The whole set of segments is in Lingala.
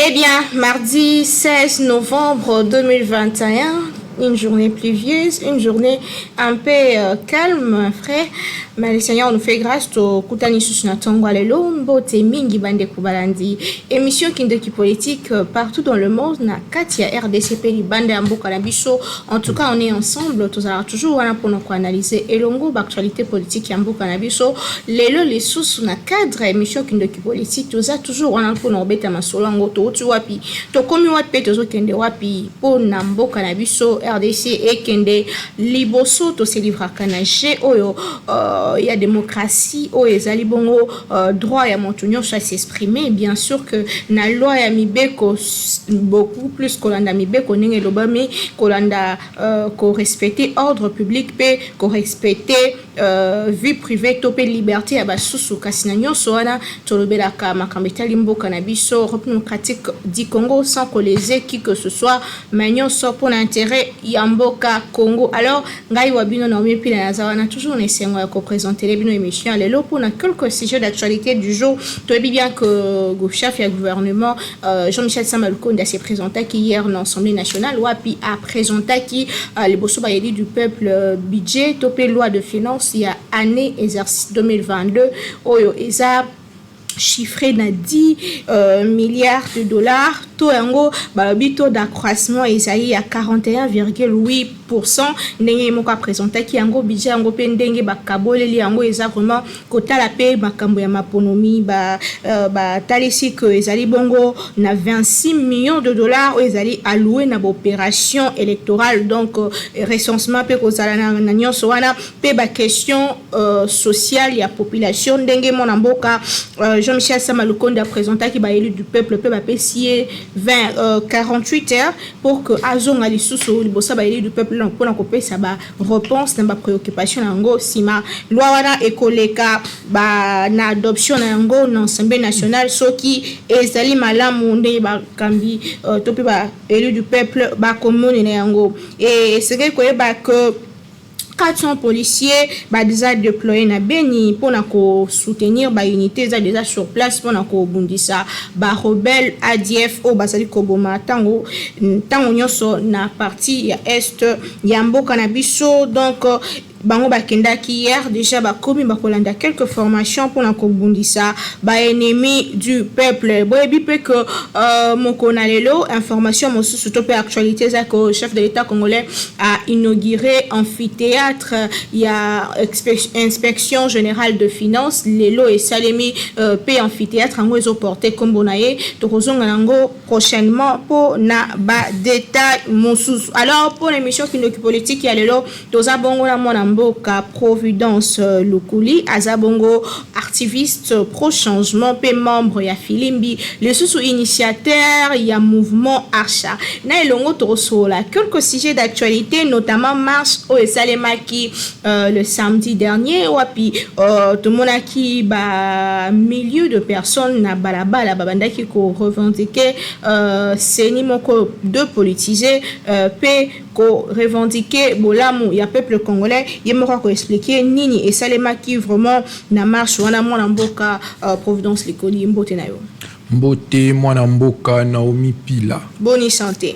Eh bien, mardi 16 novembre 2021, une journée pluvieuse, une journée un peu calme, frère. Mais le Seigneur nous fait grâce au Koutani Susnatongo Alelo, Mbote Mingi Bande Kubalandi. Émission Kindoki politique partout dans le monde, na Katia RDCP Bande Ambo Kanabiso. En tout cas, on est ensemble, tous alors toujours pour nous analyser Elongo, l'actualité politique Ambo Kanabiso. Les sous na cadre émission Kindoki politique, tous toujours on a pour nous beta masolango to tu wapi. To komi wapi to zo kende wapi pour Nambo Kanabiso RDC et kende liboso to se livra kanaje oyo il y a démocratie au ezali bongo droit ya montunyo à s'exprimer. Bien sûr que na loi ya mibeko beaucoup plus kolanda mibeko nenge lobame kolanda ko respecter ordre public pe ko respecter vie privée topé liberté ya basusu kasina nyonso wana tolobela ka makambeta limbo kanabiso République démocratique du Congo sans coller qui que ce soit manyoso pour l'intérêt yamboka Congo. Alors ngai wabino na omi na zawana toujours nesengo ya ko présenter les bino émissions lelo pour na quelques sujets d'actualité du jour. Tu bien que le chef du gouvernement Jean-Michel Samalukonda s'est présenté hier dans l'Assemblée nationale wapi a présenté qui les bosso bayeli du peuple budget topé loi de finances il y a année exercice 2022 oyo eza chiffré na 10 milliards de dollars. Taux yango balobi taux d'accroissement ezali ya 41,8%. Ndenge moko présenté ki yango budget yango pe ndenge bakaboleli yango eza vraiment kotala pe makambo ya maponomi ba talisi que ezali bongo na 26 millions de dollars o ezali alloué na opération électorale donc recensement pe kozala na nyonso wana pe ba question sociale ya population ndenge mona mboka Jean-Michel Samalukonda présenté ki ba élu du peuple pe ba pesier 48 heures pour que azonga lisusu libosa ba élu du peuple pour na kopé ça ba réponse na ba préoccupation nango sima loi wana ekoleka ba na adoption nango na Assemblée nationale soki ezali malamu nde ba kambi topi ba élu du peuple ba commune na yango et c'est que ba que 400 policiers déjà déployés na Beni pour soutenir ba unité déjà sur place pour bundisa ba rebelle ADF au basali koboma tango nyonso na partie ya est ya mboka na biso donc bango bakendaki hier déjà bakomi bakolanda quelques formations pour na kobundisa ba ennemi du peuple boyebi pe que mokona lelo information mosusu to pe actualité za ko chef de l'état congolais a inauguré amphithéâtre il y a inspection générale de finances lelo et salemi pe amphithéâtre ngo ezo porter kombo na ye to kozonga nango prochainement pour na ba détail mosusu. Alors pour l'émission Kindoki politique ya lelo toza bongo na mona Mboka Providence Lukuli Azabongo activiste pro changement pe membre ya Filimbi le sous initiateur ya mouvement Archa na elongo tosola quelques sujets d'actualité notamment marche au Salemaki le samedi dernier wapi tout monaki ba milieu de personnes na balabala babandaki ko revendiquer seni moko de politiser pe ko revendiquer bolamu ya peuple congolais yemoko ko expliquer nini et Salemaki vraiment na marche wana mwana mboka Providence Likoli mbote na yo mbote mwana mboka Naomi Pila bonne santé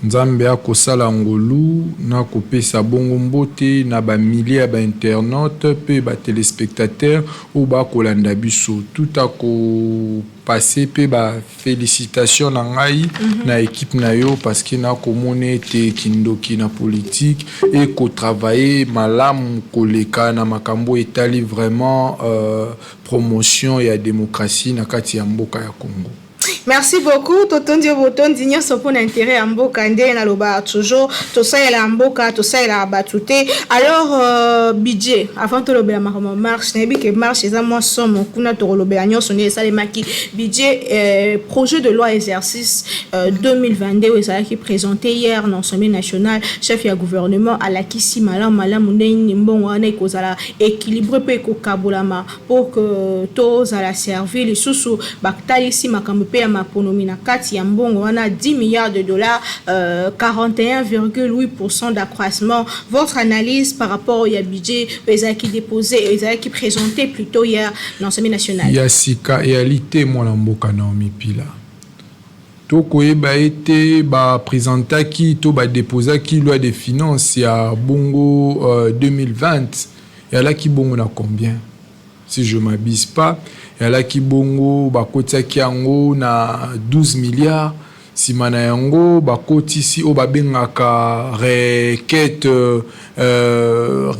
Nzambe akosala ngolu na kopesa bongo mbote na ba milliers ba internautes pe ba téléspectateurs ou ba kolanda biso tout ako passer pe ba félicitations na ngai na équipe na yo parce que na komone te kindoki na politique et ko travailler malamu koleka na makambo etali vraiment promotion ya démocratie na kati ya mboka ya Congo. Merci beaucoup. Totondi boton digno so pour intérêt en mboka ndé na loba toujours to ça la mboka to ça la batute. Alors budget avant to lobela marche na bi que marche eza moi somme kuna to lobela nyonso ne Salemaki budget projet de loi exercice 2022 ça qui présenté hier dans l'Assemblée nationale chef ya gouvernement à la kisi malamu ndeni mbongo wana ekozala équilibré pe ko kabolama pour que tous à la servir les sous baktalisi makambo pe ya maponomi na kati ya mbongo wana 10 milliards de dollars 41,8% d'accroissement. Votre analyse par rapport au budget qui déposé qui présenté plutôt hier dans l'Assemblée nationale. Yasika réalité moi na mboka Naomi Pila tokoyeba ete bapresentaki to badepozaki loi de finances ya bongo 2020 eyalaki bongo na combien, si je m'abuse pas, eyalaki bongo bakotiaki yango na 12 milliards. Nsima na yango bakotisi oyo babengaka requête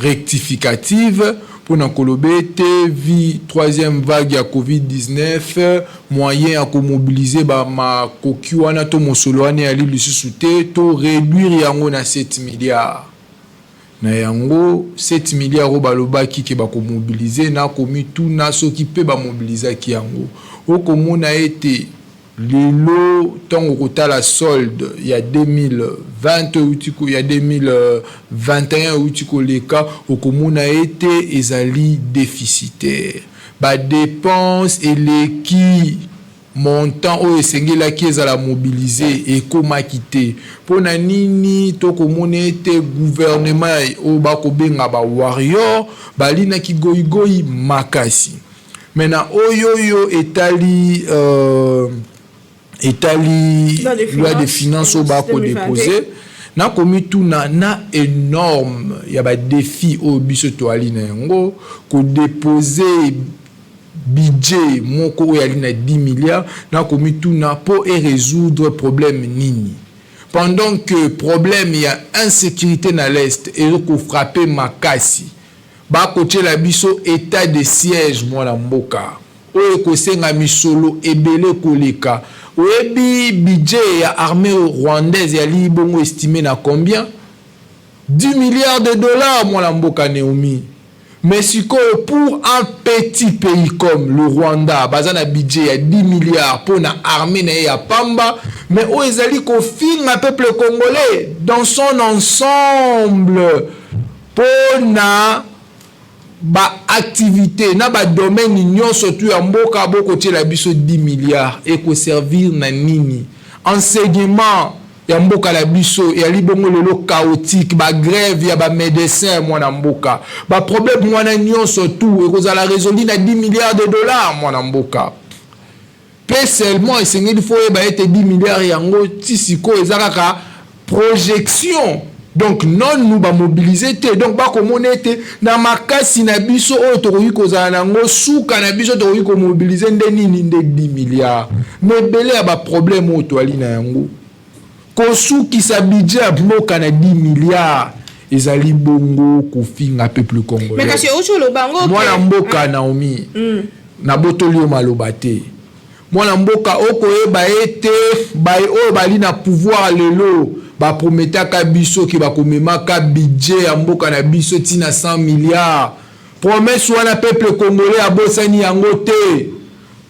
rectificative mpona koloba ete vi troisième vague ya covid-19 moyen ya komobilize bamakoki wana to mosolo wana yali lisusu te to réduire yango na 7 milliards. Na yango 7 milliards oyo balobaki ke bakomobilize nakomi tuna soki mpe bamobilizaki yango okomona ete lelo ntango kotala solde ya 2020 ya 2021 outi koleka okomona ete ezali déficitaire badepense eleki montant oyo esengelaki ezala mobilize ekomaki te mpona nini tokomona ete gouvernement oyo bakobenga bawarrior balinaki goyigoyi makasi. Mena oyo etali loi de finances au bako déposé na komitu na énorme ya ba défi au biso toali na yango ko déposer budget moko ya lina 10 milliards na komitu na po résoudre problème nini pendant que problème ya insécurité na l'est et ko frapper makasi ba koche la biso état de siège mwana mboka oyo kosenga misolo ebele koleka. Oyebi budget ya armée rwandaise ya libongo estimé na combien? 10 milliards de dollars mwana mboka Naomi. Mais sikoyo pour un petit pays comme le Rwanda baza na budget ya 10 milliards pour na armée na ya pamba mais o ezali ko finga peuple congolais dans son ensemble pour na ba activité na ba domaine nyonso tu ya mboka boko tiela biso 10 milliards et ko servir na nini enseignement ya mboka la biso ya libongo lelo chaotique ba grève ya ba médecin mwana mboka ba problème mwana nyonso tu e kozala résolu na 10 milliards de dollars mwana mboka pe seulement esengeli fo ba ete 10 milliards yango tisiko ezaka projection. Donc non nous ba mobiliser te donc ba komonete na makasi na biso oyo tokoyi kozala nango suka na biso tokoyi ko mobiliser nde nini nde 10 milliards mais belé ya ba problème oyo toali na yango ko suki sa budget ya mboka na 10 milliards ezali bongo kofinga peuple congolais. Mais kasi ocho lo bango mwana mboka Naomi na botoli o maloba te mwana mboka okoyeba ete bai oyo bali na pouvoir lelo ba prometaka biso ki ba komemaka budget ya mboka na biso tina 100 milliards promesse wana peuple congolais abosani yango te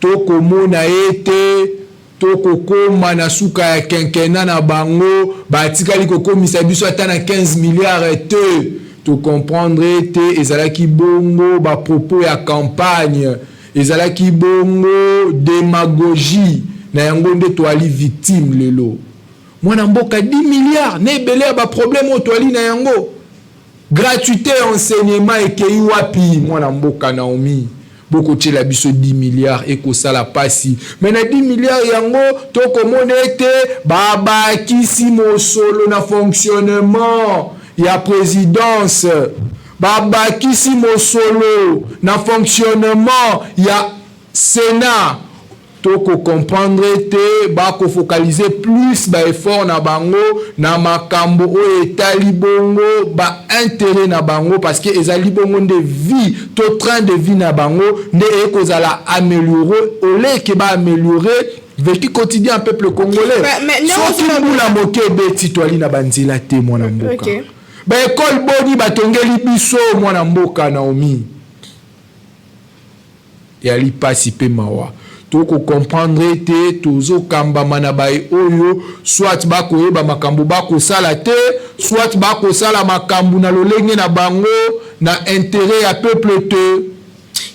tokomona ete tokokoma na suka ya kenkena na bango batikali kokomisa biso ata na 15 milliards te to comprendre te ezalaki bongo ba propos ya campagne ezalaki bongo démagogie na yango nde toali victime lelo mwana mboka 10 milliards ne ebele ya ba problème oyo toali na yango gratuité enseignement ekei wapi mwana mboka Naomi boko tiela biso 10 milliards ekosala pasi mais na 10 milliards yango tokomona ete babakisi mosolo na fonctionnement ya présidence babakisi mosolo na fonctionnement ya Sénat toko comprendre te ba ko focaliser plus ba effort na bango na makambo o etali bongo ba intérêt na bango parce que ezali bongo de vie to train de vie na bango nde ekozala améliorer ole ke ba améliorer vécu quotidien peuple congolais soki mbula moke beti toali na banzela te mwana mboka ba école boni batongeli biso mwana mboka Naomi yali pasi pe mawa toko comprendre te tozo kamba manabai oyo soit bakoyeba makambo bakosala te soit bakosala makambo na lolenge na bango na intérêt ya peuple te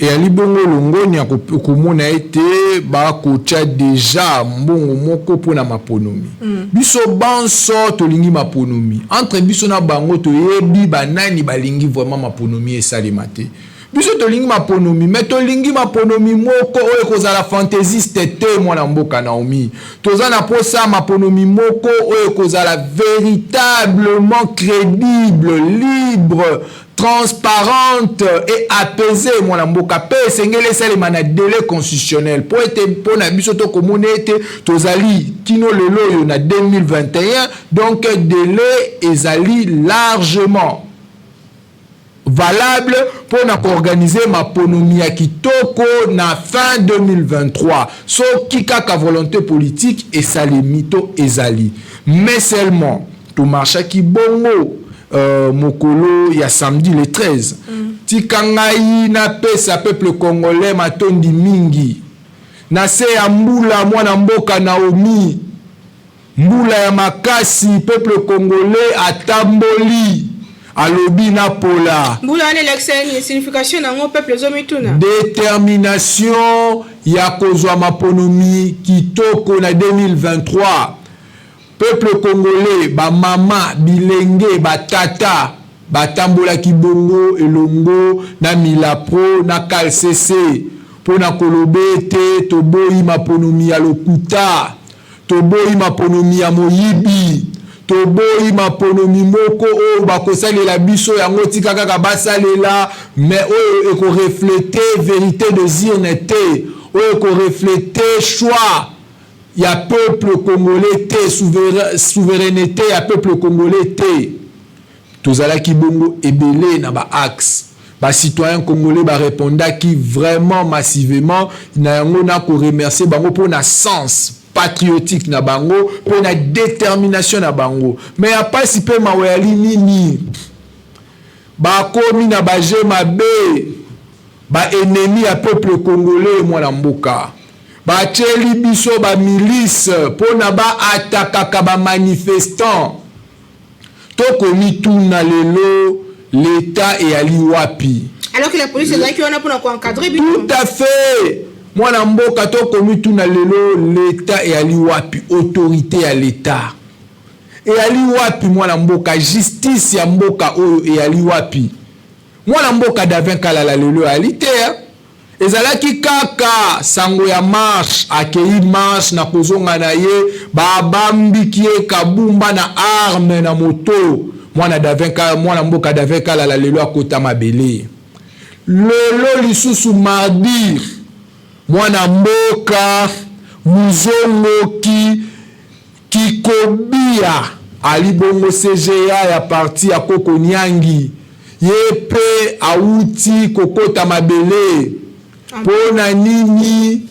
et ali bongo longoni ya komona ete bakotia deja mbongo moko mpona maponomi biso banso tolingi maponomi entre biso na bango toyebi banani balingi vraiment maponomi esalema te biso tolingi maponomi mais tolingi maponomi moko oyo kozala fantaisiste te mwana mboka Naomi toza na posa maponomi moko oyo kozala véritablement crédible libre transparente et apaisée mwana mboka pe sengele salema na délai constitutionnel po ete pona biso to komona ete tozali kino lelo yo na 2021 donc délai ezali largement valable pour organiser ma ponomi ya kitoko na fin 2023 so ki kaka volonté politique et salimito ezali mais seulement tout marchaki bongo mokolo ya samedi le 13 tikangai na pesa peuple congolais matondi mingi na se ya mbula mwana mboka Naomi mbula ya makasi peuple congolais atamboli alobi na pola mbula ane l'excellence signification nango peuple zomituna détermination ya kozwa maponomi kitoko na 2023 peuple congolais ba mama bilenge batata batambola kibongo elongo na milapro na kalsese pona kolobete toboyi maponomi ya lokuta toboyi maponomi ya moyibi toboyi maponomi moko oyo bakosalela biso yango tika kaka basalela mais oyo ekoreflete vérité désir nete oyo ekoreflete choix ya peuple congolais te souveraineté ya peuple congolais te tozalaki bongo ebele na ba axe ba citoyen congolais ba répondaki vraiment massivement na yango na ko remercier bango pour na sens patriotique na bango pour na détermination na bango mais ya pasi pe maweli nini ba komi na ba jema be ba ennemi ya peuple congolais mwana mboka ba tcheli biso ba milice pour na ba attaquer ba manifestants to komi tuna lelo l'état et ali wapi alors que la police est là qui on a pour encadrer tout à fait mwana mboka to komi tuna lelo l'état et ali wapi autorité à l'état et ali wapi mwana mboka justice ya mboka oyo et ali wapi mwana mboka Davin Kalala lelo ali te ezalaki kaka sango ya marche akei marche na kozonga na ye babambiki ye kabumba na arme na moto mwana mboka Davin Kalala lelo akota mabele lelo lisusu mardi mwana mboka muzongoki kikobia ali bongo CGA ya parti ya Koko Nyangi ye pe auti kokota mabele pona nini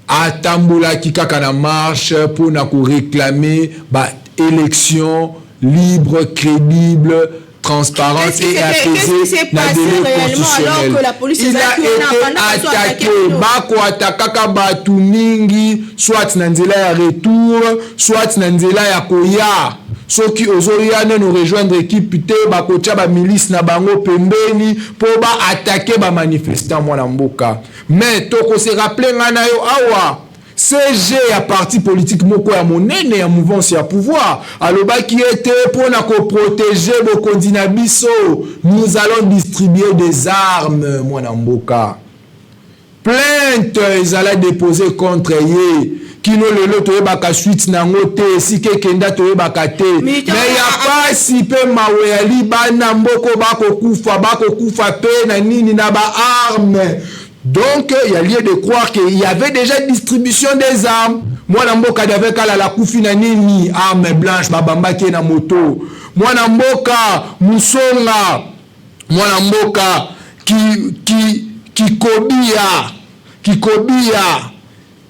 atambolaki kaka na marche pona ko réclamer ba élection libre, crédible, transparente et apaisée na délai constitutionnel. Il a été attaqué, bako atakaka batu mingi, soit na nzela ya retour, soit na nzela ya koya. Soki ozoya neno rejoindre équipe te bakotia ba milice na bango pembeni po ba attaquer ba manifestants mwana mboka. Mais toko se rappeler ngana yo awa CG ya parti politique moko ya monene ya mouvance ya pouvoir alobaki ete pona ko protéger bokondi na biso nous allons distribuer des armes mwana mboka. Plainte ezala déposée contre ye kino lelo toyebaka suite nango te sike kenda toyebaka te mais ya pasi pe mawe ya libana mboko bakokufa pe na nini na ba armes. Donc il y a lieu de croire qu'il y avait déjà distribution des armes. Mwana mboka Davin Kalala kufi na nini arme blanche babambaki na moto mwana mboka musonga mwana mboka kikobia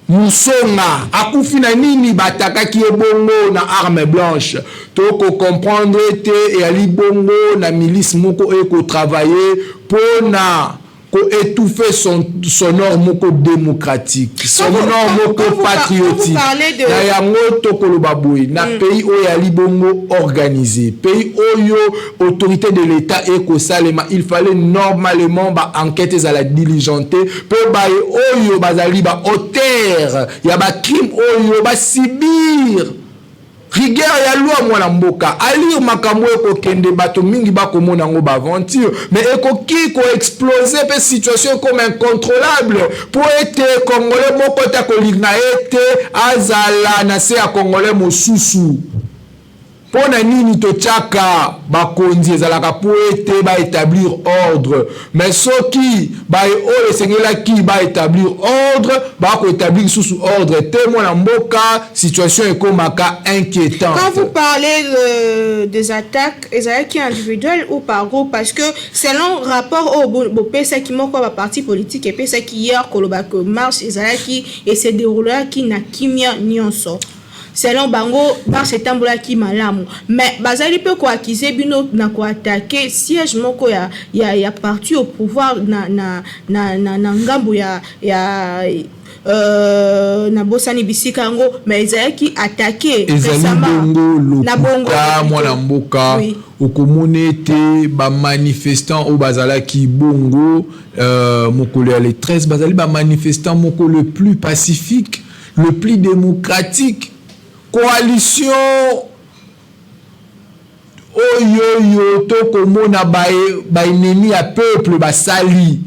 musonga akufi na nini batakaki ebongo na arme blanche toko comprendre te et ali bongo na milice moko eko travailler pona ko étouffer sonore moko démocratique, sonore moko patriotique. Na yango tokoloba boy na pays oyo ya libongo organisé, pays oyo autorité de l'État eko salema, il fallait normalement ba enquêtes à la diligenter pour ba oyo bazali ba auteur ya ba crime oyo ba sibir rigueur ya loi mwana mboka alire makambo eko kende bato mingi bakomona ngo ba aventure mais eko ki ko exploser pe situation comme incontrôlable pour être congolais moko ta ko ligna ete azala na se ya congolais mosusu pona nini to chaka bakonzi ezalaka pour ete ba établir ordre mais soki ba o sengela ki ba établir ordre ba ko établir sous ordre témoin na mboka situation ekomaka inquiétante. Quand vous parlez des attaques ezalaki individuelles ou par groupe parce que selon rapport au pesa qui moko ba parti politique et pesa qui hier koloba que marche ezalaki et se déroulera qui na kimia nyonso selon bango marche etambola ki malamu mais bazali pe ko accuser bino na ko attaquer siège moko ya parti au pouvoir na ngambo ya na bosani bisika ngo mais ezalaki attaquer récemment na bongo mwana mboka okomone te ba manifestant au bazalaki bongo mokolo ya le 13 bazali ba manifestant moko le plus pacifique le plus démocratique coalition oyo tokomona ba ennemi ya peuple basali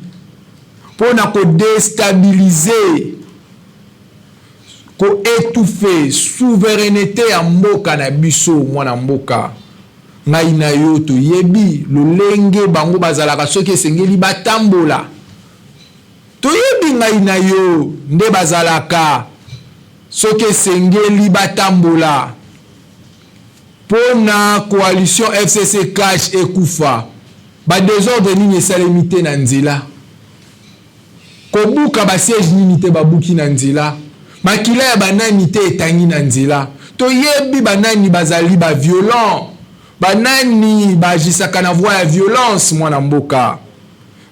pona ko déstabiliser ko étouffer souveraineté ya mboka na biso mwana mboka ngai na yo to yebi lolenge bango bazalaka soki esengeli batambola to yebi ngai na yo nde bazalaka soki esengeli batambola pona coalition FCC cash ekufa ba désordre nini esalemi te na nzela kobuka ba siège nini te babuki na nzela makila ya banani te etangi na nzela toyebi banani bazali ba violent banani bagisaka na voie ya violence mwana mboka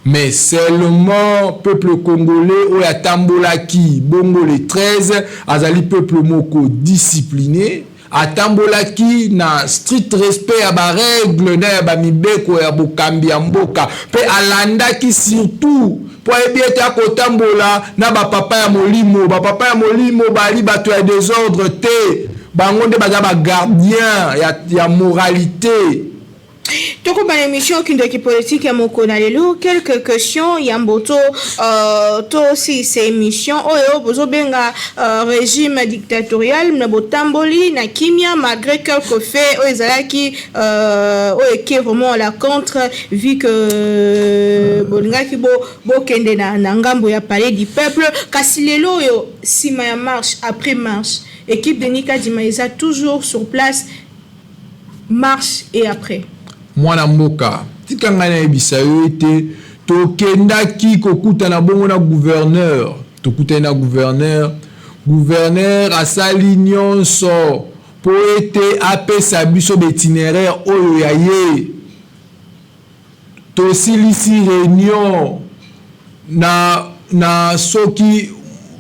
mais seulement peuple congolais oyo atambolaki bongo le 13 azali peuple moko discipliné atambolaki na strict respect ya ba règle na ya ba mibeko ya bokambi ya mboka pe alandaki surtout po ebiete akotambola na ba papa ya molimo bali bato ya désordre te bango nde baza ba gardien ya moralité. Toko ba émission kindoki politique ya mokona lelo quelques questions ya mboto to aussi ces émissions oyo bozo benga régime dictatorial na botamboli na kimia malgré quelques faits oyo ezalaki oyo qui est vraiment la contre vu que bolingaki bo kende na ngambo ya palais du peuple kasi lelo oyo sima ya marche après marche équipe de Nika Dimaïza toujours sur place marche et après mwana mboka tikanga na ebisa yo ete tokendaki kokutana bongo na gouverneur tokutana na gouverneur asali nyonso po ete apesa biso itinéraire oyo ya ye tosilisi réunion na soki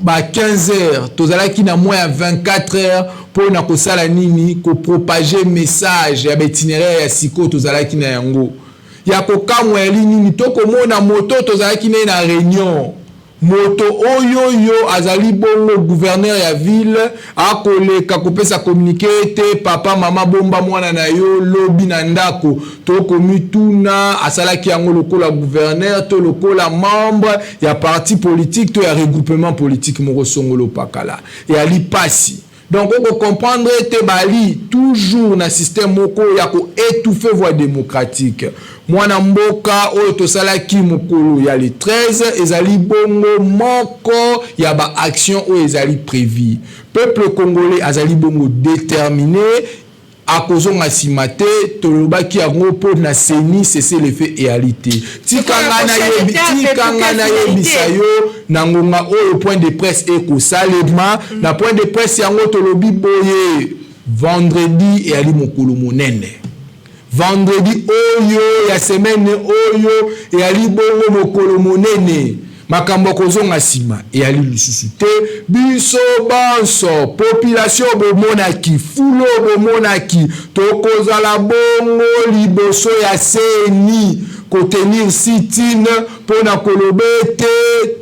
ba 15 heures tozalaki na moins ya 24 heures pour na kosala nini ko propager message ya itinéraire ya siko tozalaki na yango ya kokamwa ya nini tokomona moto tozalaki na réunion moto oyo azali bongo gouverneur ya ville akoleka kopesa communiqué te papa mama bomba mwana na yo lobi na ndako tokomituna asalaki yango lokola gouverneur to lokola membre ya parti politique to ya regroupement politique moko songolo pakala et ali pasi. Donc on peut comprendre te bali toujours na système moko ya ko étouffer voie démocratique. Mwana mboka oyo tosalaki mokolo ya le 13 ezali bongo moko ya ba action oyo ezali prévu. Peuple congolais azali bongo déterminé akozonga simate tolobaki yango po na seni cesser le fait réalité. Tikanga na yebisa yo na ngonga oyo point de presse eko salema na point de presse yango tolobi boye vendredi et ali mokolo monene. vendredi oyo ya semaine oyo eyali bongo mokolo monene makambo kozonga nsima eyali lisusu te biso banso population bomonaki fulo bomonaki tokozala bongo liboso ya seni kotenir sitine mpona koloba ete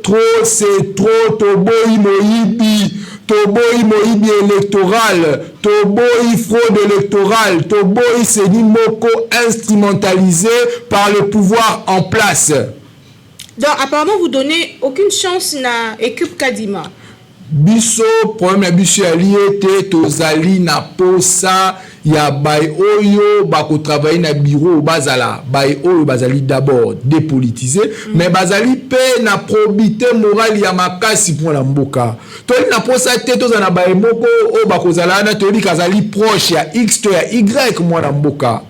trop c'est trop toboyi moyibi électoral, toboyi fraude électorale, toboyi seni moko instrumentalisé par le pouvoir en place. Donc apparemment vous donnez aucune chance na équipe Kadima. Biso problème na biso ya liete tozali na posa ya bay oyo bako travailler na bureau bazala bay oyo bazali d'abord dépolitisé mais bazali pe na probité morale ya makasi pour la mboka to na posa te to na bay moko o bako zala na to li kazali proche ya X to ya Y mwana mboka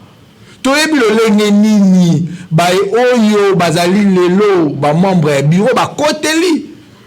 to yebi lolenge nini bay oyo bazali lelo ba membre ya bureau ba koteli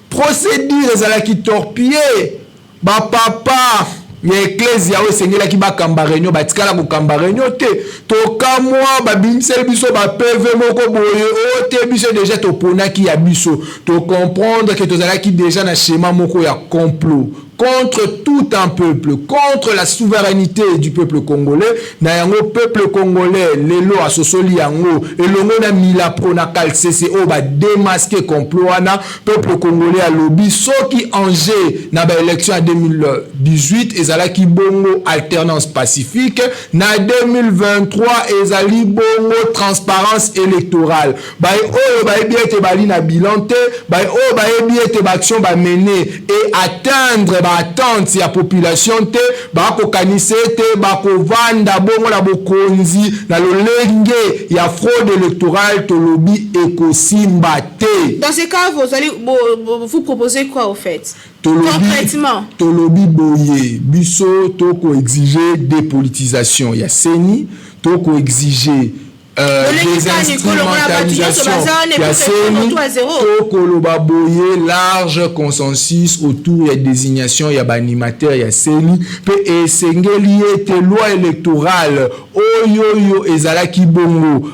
procédure ezalaki torpillé ba papa ya ecclesia oyo esengelaki bakamba réunion batikala kokamba réunion te tokamwa babimiseli biso bapeve moko boye oyo te biso déjà toponaki ya biso tocomprendre ke tozalaki déjà na schéma moko ya complot contre tout un peuple, contre la souveraineté du peuple congolais. Na yango peuple congolais, lelo asosoli yango, elongo na mila pro na CCO ba démasquer complot wana, peuple congolais a lobby soki Angers na ba élection en 2018 ezalaki bongo alternance pacifique, na 2023 ezali bongo transparence électorale. Ba oyo ba ebi ete bali na bilan te, ba oyo ba ebi ete ba action ba mener et atteindre attente ya population te bako kanise te bako vanda bongo la bokonzi na lolenge ya fraude électorale to lobby ekosimba te. Dans ce cas vous proposez quoi au fait? Concrètement to lobby boye biso to ko exiger dépolitisation ya seni to ko exiger des instrumentalisations ya seni to koloba boye large consensus autour ya désignation ya ba-animateur ya seni pe esengeli ete loi électorale oyo ezalaki bongo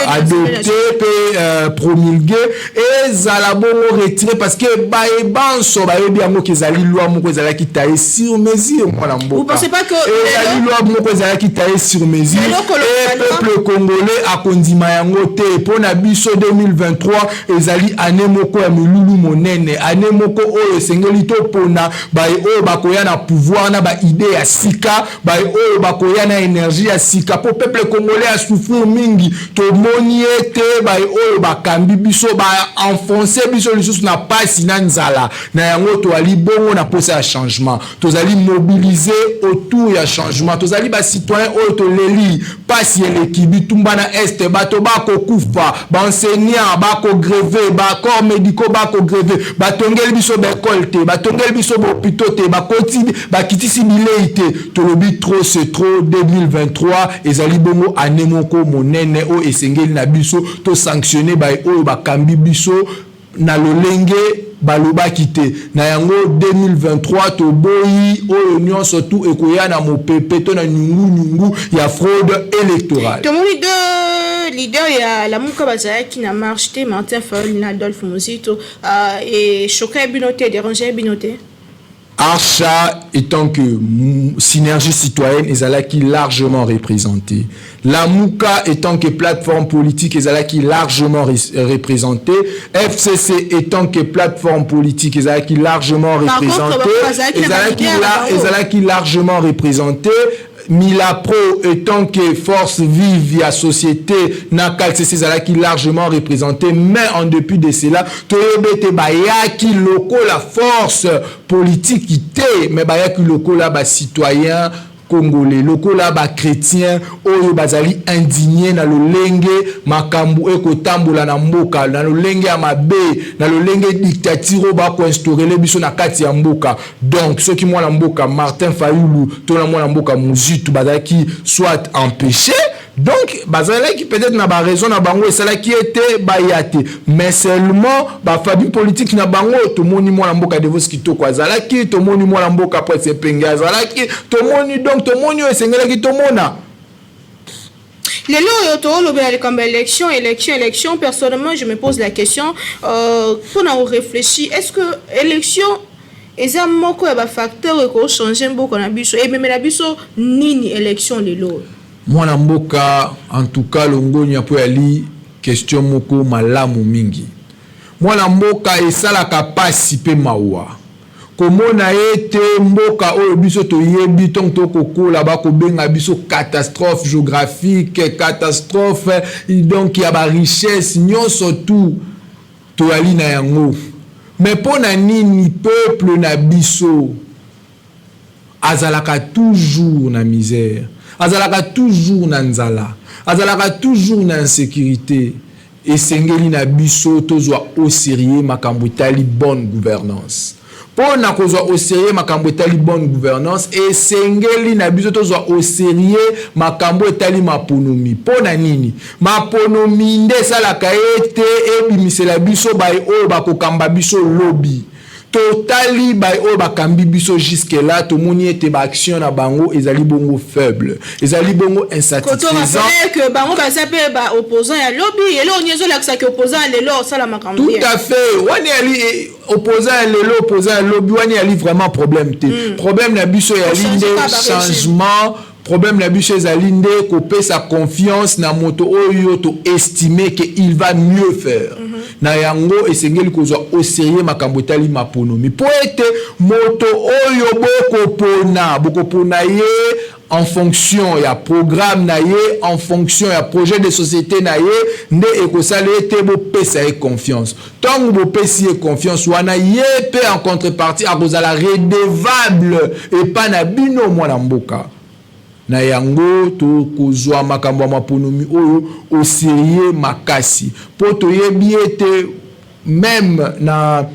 adopté pe promulgué ezala bongo retiré parce que baebanso bayebi yango kezali loi moko ezalaki taillé sur mesure mwana mboka. Vous pensez pas que ezali loi moko ezalaki taillé sur mesure le congolais a kondima yango te pona biso 2023 ezali année moko ya milulu monene année moko oyo esengeli to pona baye oyo bakoya na pouvoir na ba idée ya sika baye oyo bakoya na énergie ya sika po peuple congolais a souffrir mingi to moni ete baye oyo bakambi biso ba enfoncer biso lisusu na pasi na nzala na yango to ali bongo na posa ya changement tozali mobiliser autour ya changement tozali ba citoyen oyo to leli pasi eleki bitumba na este bato bako kufa ba enseignant bako gréver ba corps médicaux bako gréver batongeli biso l'école te batongeli biso hôpital te bakoti bakitisi bilei te to lobi trop c'est trop 2023 ezali bongo année moko monene o esengeli na biso to sanctionner ba oyo bakambi biso na lolenge balobaki te na yango 2023 to boyi oyo nyonso tout ekoya na mopepe to na nyungu ya fraude électorale. To moni de leader ya la muka bazaki na marche te Martin Fayulu na Adolphe Muzito et choqué binoté dérangé binoté. Archa étant que synergie citoyenne ezalaki largement représentée. La Mouka étant que plateforme politique ezalaki largement représentée. FCC étant que plateforme politique ezalaki largement représentée. Ezalaki largement représentée. Milapro étant que force vive via société na CCC ezalaki largement représenté mais en dépit de cela toyebete bayaki loko la force politique te mais bayaki loko la ba citoyen congolais loko la ba chrétien oyo bazali indigné na lolenge makambu ekotambola na mboka na lolenge ya mabe na lolenge dictature ba ko instaurer biso na kati ya mboka donc ceux qui mwana mboka Martin Fayulu to na mwana mboka Muzitu bazaki soit empêché donc bazalaki peut-être na ba raison na bango esalaki ete bayate mais seulement ba famille politique na bango to moni mwana mboka Devos Kitoko azalaki to moni mwana mboka Prince Penge azalaki to moni donc to moni esengelaki to mona Les lois comme élection, personnellement, je me pose la question, pour on réfléchir, est-ce que élection, est un facteur qui change beaucoup na biso et même la biso nini élection les lois? Moi na mboka, en tout cas, longoni apo yali question moko malamu mingi. Moi na mboka esalaka pasi pe mawa. Komona ete mboka oyo biso toyebi tonk tokokola bakobenga biso catastrophe géographique, catastrophe donc ya ba richesse nyonso tout toyali na yango. Mais pona nini peuple na biso azalaka toujours na misère, azalaka toujours na nzala, azalaka toujours na insécurité, et sengeli na biso tozwa au sérieux makambo etali bonne gouvernance. Pona kozwa au sérieux makambo etali bonne gouvernance, et sengeli na biso tozwa au sérieux makambo etali maponomi. Pona nini maponomi nde salaka ete ebimisela biso bai oyo bakokamba biso lobby. Totali bai oyo bakambi biso jusque là tomoni ete ba action na bango ezali bongo faible, ezali bongo insatisfaisant. Que bango basape ba opposant ya lobby et là on yezo la que opposant lelo sala makambo. Tout à fait. Wani ali opposant lelo opposant ya lobby wani ali vraiment problème te. Problème na biso ya linde changement. Problème la biche ezalinde couper sa confiance na moto oyo to estimer que il va mieux faire. Na yango esengeli kozwa au sérieux makambo tali maponomi. Po ete moto oyo boko pona ye en fonction ya programme na ye, en fonction ya projet de société na ye, nde ekosala ete bo pesa ye confiance. Tant bo pesi ye confiance wana ye pe en contrepartie akozala redevable et pas na bino mwana mboka. Na yango to kozwa makambo maponomi oyo au sérieux makasi po to yebi ete même na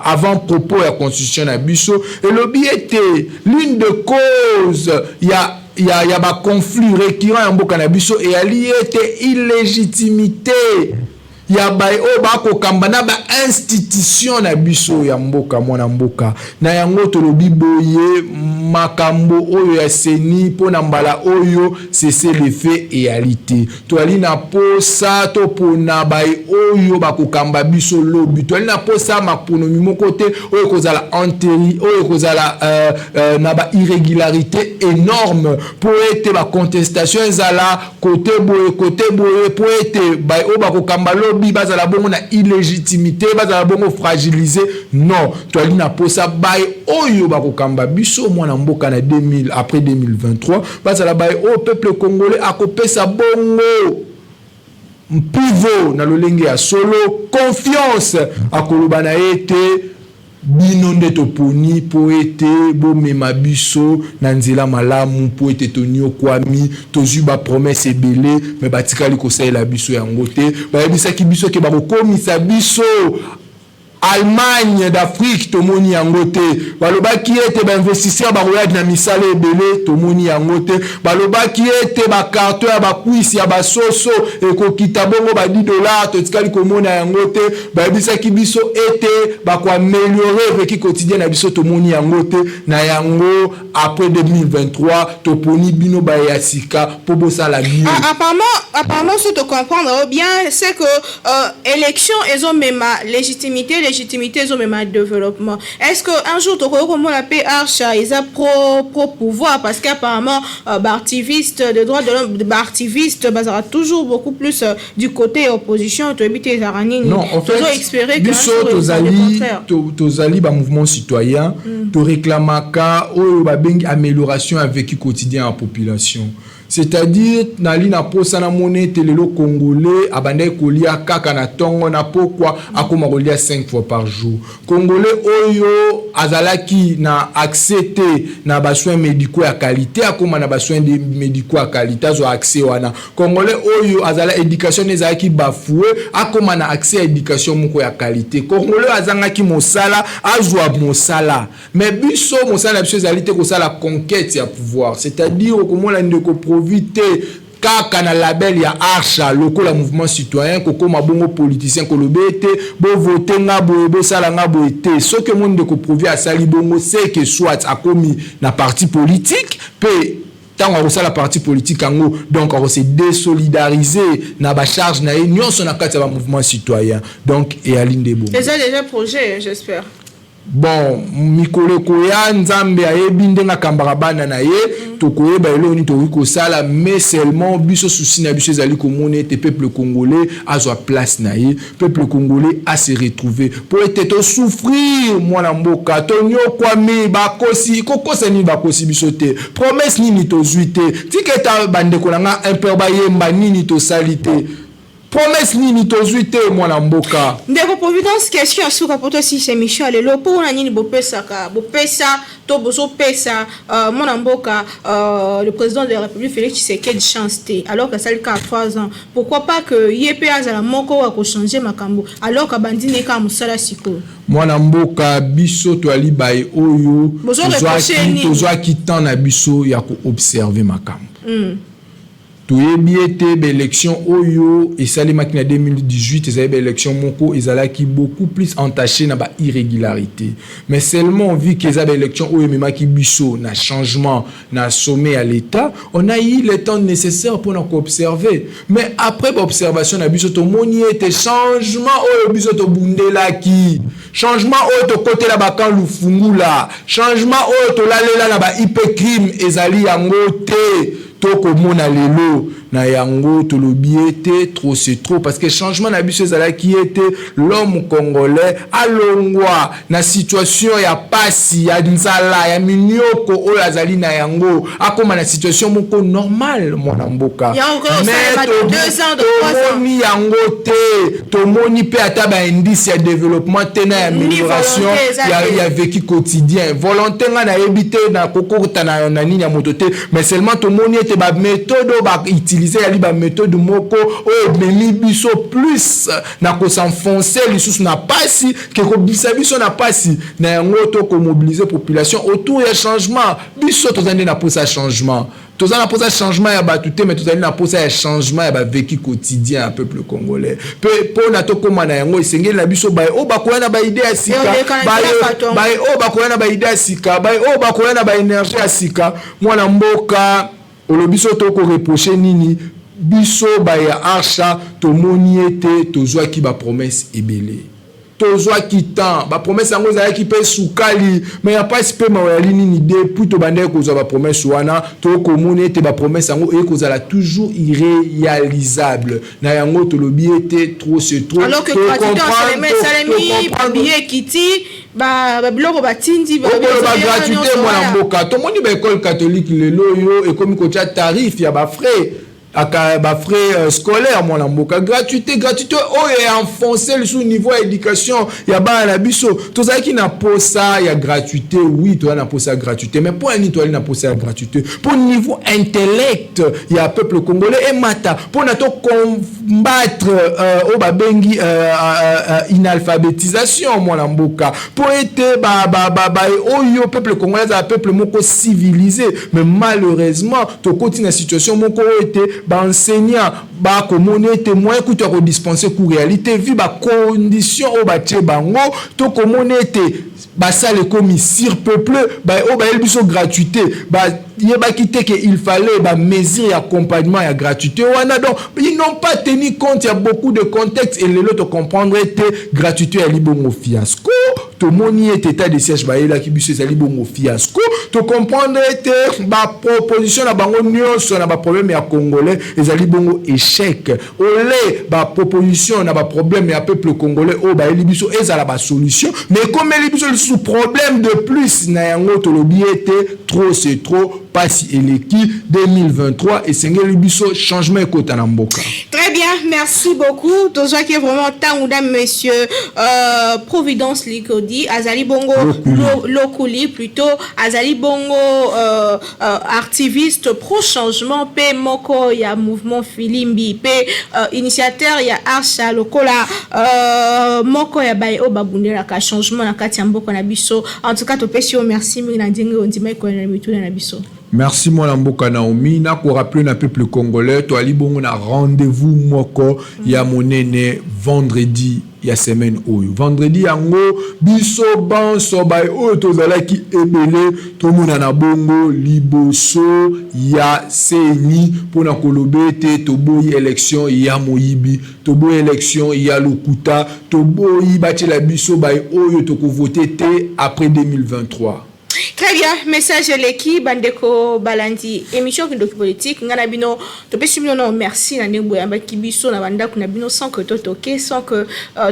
avant propos ya constitution na biso et lobi ete l'une de cause ya ba conflit récurrent ya mboka na biso et ali ete illégitimité ya bai o ba ko kambana ba institution na biso ya mboka mwana mboka na yango to lobi boye makambo oyo ya seni pona mbala oyo cesser les faits et réalité to ali na posa to pona bai oyo ba ko kamba biso lobi to ali na posa maponomi moko te oyo kozala anteri oyo kozala na ba irrégularité énorme pour ete ba contestation ezala côté boye pour ete bai o ba ko kamba lobi bazala bongo na illégitimité bazala bongo fragilisé. Non, toi li na posa bay oyo bakokamba biso mwana mboka na 2000 après 2023 bazala bay au peuple congolais akopesa bongo pivot na lolenge ya solo confiance akoloba na ete bino nde toponi po ete bomema biso na nzela malamu po ete tonio kwami tozwi ba promesse ebele me batikali kosalela biso yango te bayebisaki biso ke bakokomisa biso Allemagne d'Afrique tomoni yango te balobaki ete ba investisseur baroyade na misala ebele tomoni yango te balobaki ete ba carton ya ba kuisi ya ba soso ekokita bongo ba $10 totikali komona yango te bayebisaki biso ete ba ko améliorer veki quotidien na biso tomoni yango te na yango après 2023 toponi bino ba ya sika po bosala mieux. Apparemment ce te comprendre bien c'est que élection ils ont même légitimité ils ont même développement. Est-ce que un jour tu comment la PH ils ont pro pouvoir parce qu'apparemment activistes de droits de l'homme activistes basera toujours beaucoup plus du côté opposition to éviter les aranines. Non, en fait biso tozali ba mouvement citoyen to réclamaka o ba bengi amélioration à vécu quotidien en population. C'est-à-dire nali na posa na monnaie telelo congolais abandai kolia kaka na tongo na pokwa akoma kolia 5 fois par jour. Congolais oyo azalaki na accès na ba soins médicaux ya qualité akoma na ba soins médicaux ya qualité azo accès wana. Congolais oyo azala éducation ezalaki bafoué akoma na accès à éducation moko ya qualité. Congolais azangaki mosala azwa mosala. Mais biso mosala biso ezalite ko sala conquête ya pouvoir. C'est-à-dire comment la ndeko vite kaka na label ya Archa lokola mouvement citoyen kokoma bongo politicien kolobete bo voter nga bo sala nga bo été ce que monde de ko prouver à sali bongo c'est que soit akomi na parti politique pe tant on reçoit la partie politique en haut, donc on se désolidariser na ba charge na union son akati ba mouvement citoyen donc et Aline Debo. Déjà projet, j'espère. Bon mikolo koya nzambe ayebi ndenga kambara bana na ye tokoyeba eloni toki sala mais seulement biso souci na biso ezali komone te peuple congolais azwa place na ye peuple congolais a se retrouver pour être to souffrir mwana mboka to nyokwami bakosi kokosa ni bakosi biso te promesse nini tozwi te tiketa bandeko nanga un peu bayemba nini to salite promesse nini tozwi te mwana mboka ndeko providence question asuka poto si c'est Michel lelo po na nini bopesa to bozo pesa mwana mboka le président de la République Félix Tshisekedi chance te alors que ça le cas 3 ans pourquoi pas que YP azala moko wa ko changer makambo alors que bandine ka musala siko mwana mboka biso to ali baye oyo tozwa ki temps na biso ya ko observer makambo toyebi ete l'élection oyo esalemaki na 2018 ezali élection moko ezalaki beaucoup plus entachée na ba irrégularité mais seulement vu que ezali élection oyo memaki biso na changement na sommet à l'état on a eu le temps nécessaire pour na observer mais après l'observation na biso to moni ete changement oyo biso to bundelaki changement oyo to kotela bakan lufungula changement oyo to lalela na ba IP crime ezali yango te toko mona lelo na yango tolobi ete trop c'est trop parce que changement na biso ezala qui était l'homme congolais alongwa na situation ya pasi ya nzala ya minyoko oyo azali na yango akoma na situation moko normal mwana mboka mais 2 ans de 3 ans mi yango te tomoni pe ata ba indice ya développement tena ya amélioration ya vécu quotidien volonté nga na ebité na kokota na nini ya moto te mais seulement tomoni ete ba méthode ba utiliser ya liba méthode moko o memi biso plus na ko s'enfoncer lisusu na pasi ke ko biso na pasi na yango to ko mobiliser population autour ya changement biso tozande na posa changement tozana posa changement ya batute mais tozali na posa ya changement ya ba vécu quotidien à peuple congolais pe po na to koma na yango esengeli na biso ba o bakoya na ba idée ya sika ba o bakoya na ba idée ya sika ba o bakoya na ba énergie ya sika mwana mboka olobiso to ko reprocher nini biso ba ya arsha to moni ete tozwa ki ba promesse ebele tozwa ki temps ba promesse yango za ki pe sukali mais ya pas pe ma yali nini depuis to bande ko za ba promesse wana to ko moni ete ba promesse yango e ko za la toujours irréalisable na yango to lobi ete trop c'est trop alors que salami billet kiti ba biloko batindi ba gratuité mwana mboka to moni ba école catholique lelo yo e komi ko tia tarif ya ba frais aka ba frais scolaire mwana mboka gratuité oyo est enfoncé le sous niveau éducation ya ba na biso tozaki na posa ya gratuité oui to na posa gratuité mais pour ni to na posa ya gratuité pour niveau intellect ya peuple congolais et mata pour na to combattre au ba bengi inalphabétisation mwana mboka pour être oyo peuple congolais za peuple moko civilisé mais malheureusement to continue na situation moko était ba enseignant ba komone témoin kutu ko dispenser cours réalité vu ba condition au ba tie bango to komone te ba sale comme surpeuplé ba o ba elbiso gratuité ba yeba kité que il fallait ba mesure accompagnement ya gratuité wana donc ils n'ont pas tenu compte il y a beaucoup de contexte et le lot comprendre te gratuité ya libongo fiasco to moni et état de siège ba ela ki biso ezali bongo fiasco to comprendre te ba proposition na bango nyonso na ba problème ya congolais ezali bongo échec olé ba proposition na ba problème ya peuple congolais o ba eli biso ezala ba solution mais comme eli biso sous problème de plus na yango to lobi ete trop c'est trop pasi eleki 2023 et sengeli biso changement ekota na mboka. Très bien, merci beaucoup. Tozwa ki vraiment tanguda monsieur Providence Likodi azali bongo lokuli plutôt azali bongo activiste pro changement pe moko ya mouvement Filimbi pe initiateur ya Arsha lokola moko ya bae o babundela ka changement na kati ya mboka na biso. En tout cas topesi o merci mingi na ndenge ondima ko na mitu na biso. Merci moi Mboka Naomi na ko rappeler na peuple congolais to ali bongo na rendez-vous moko ya monene vendredi ya semaine oyo. Vendredi yango biso banso bay oyo tozalaki ebele tomona na bongo liboso ya seni pona kolobe te toboyi élection ya moyibi, toboyi élection ya lokuta, toboyi batela biso bay oyo tokovote te après 2023. Très bien, message l'équipe bandeko balandi émission Kindoki politique ngana bino topesi bino non merci na ndembo ya bakibiso na banda kuna bino sans que totoke sans que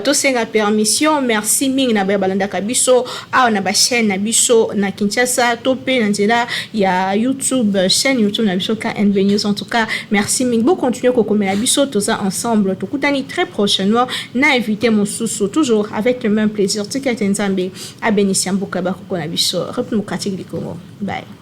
to senga permission merci mingi na balanda kabiso a na ba chaîne na biso na Kinshasa topé na nzela ya YouTube chaîne YouTube na biso KNB News. En tout cas merci mingi bon continuer ko komela biso toza ensemble tokutani très prochainement na invité mon sousou toujours avec le même plaisir tikete nzambe a bénitiam bokaba ko na biso. Bye.